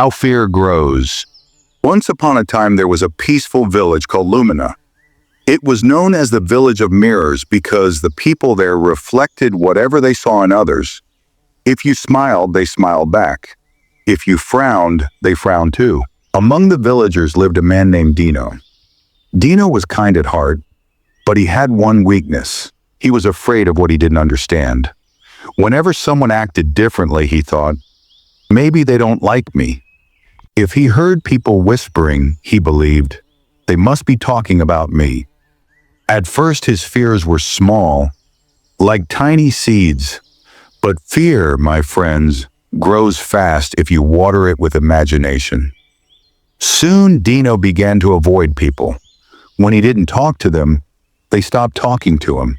How fear grows. Once upon a time, there was a peaceful village called Lumina. It was known as the village of mirrors because the people there reflected whatever they saw in others. If you smiled, they smiled back. If you frowned, they frowned too. Among the villagers lived a man named Dino. Dino was kind at heart, but he had one weakness. He was afraid of what he didn't understand. Whenever someone acted differently, he thought, maybe they don't like me. If he heard people whispering, he believed, they must be talking about me. At first, his fears were small, like tiny seeds. But fear, my friends, grows fast if you water it with imagination. Soon, Dino began to avoid people. When he didn't talk to them, they stopped talking to him.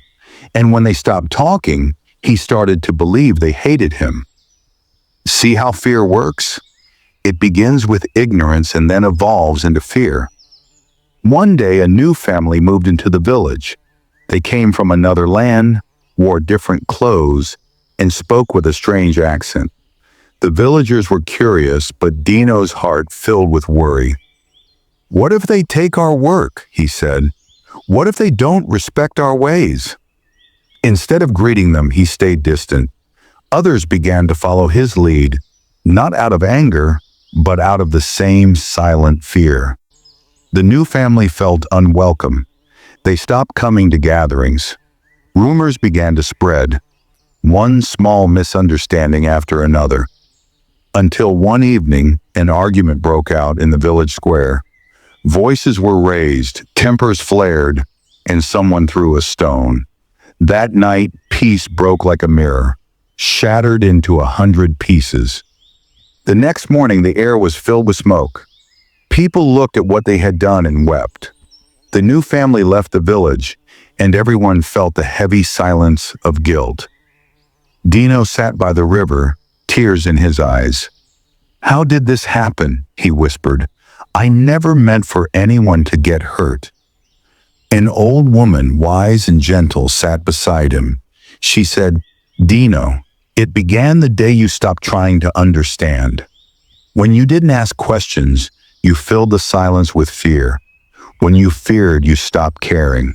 And when they stopped talking, he started to believe they hated him. See how fear works? It begins with ignorance and then evolves into fear. One day, a new family moved into the village. They came from another land, wore different clothes, and spoke with a strange accent. The villagers were curious, but Dino's heart filled with worry. What if they take our work? He said. What if they don't respect our ways? Instead of greeting them, he stayed distant. Others began to follow his lead, not out of anger, but out of the same silent fear. The new family felt unwelcome. They stopped coming to gatherings. Rumors began to spread, one small misunderstanding after another, until one evening an argument broke out in the village square. Voices were raised, tempers flared, and someone threw a stone. That night, peace broke like a mirror, shattered into 100 pieces. The next morning, the air was filled with smoke. People looked at what they had done and wept. The new family left the village, and everyone felt the heavy silence of guilt. Dino sat by the river, tears in his eyes. How did this happen? He whispered. I never meant for anyone to get hurt. An old woman, wise and gentle, sat beside him. She said, Dino, it began the day you stopped trying to understand. When you didn't ask questions, you filled the silence with fear. When you feared, you stopped caring.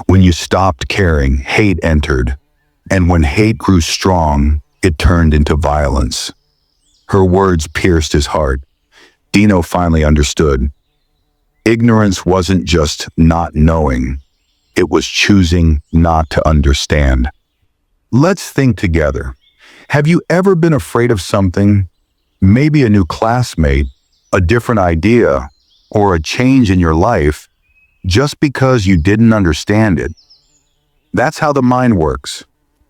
When you stopped caring, hate entered. And when hate grew strong, it turned into violence. Her words pierced his heart. Dino finally understood. Ignorance wasn't just not knowing. It was choosing not to understand. Let's think together. Have you ever been afraid of something? Maybe a new classmate, a different idea, or a change in your life, just because you didn't understand it. That's how the mind works.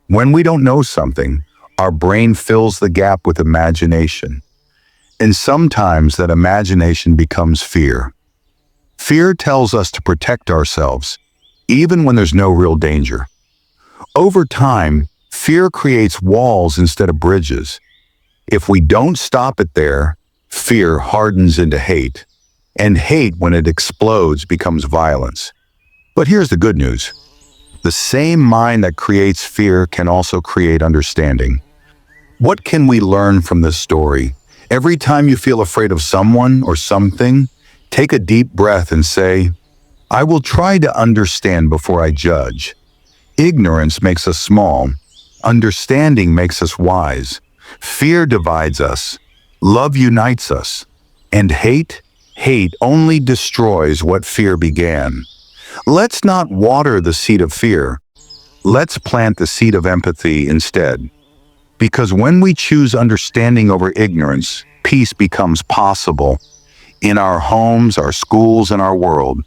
When we don't know something, our brain fills the gap with imagination. And sometimes that imagination becomes fear. Fear tells us to protect ourselves, even when there's no real danger. Over time, fear creates walls instead of bridges. If we don't stop it there, fear hardens into hate. And hate, when it explodes, becomes violence. But here's the good news. The same mind that creates fear can also create understanding. What can we learn from this story? Every time you feel afraid of someone or something, take a deep breath and say, I will try to understand before I judge. Ignorance makes us small. Understanding makes us wise. Fear divides us. Love unites us. And hate only destroys what fear began. Let's not water the seed of fear. Let's plant the seed of empathy instead. Because when we choose understanding over ignorance, peace becomes possible in our homes, our schools, and our world.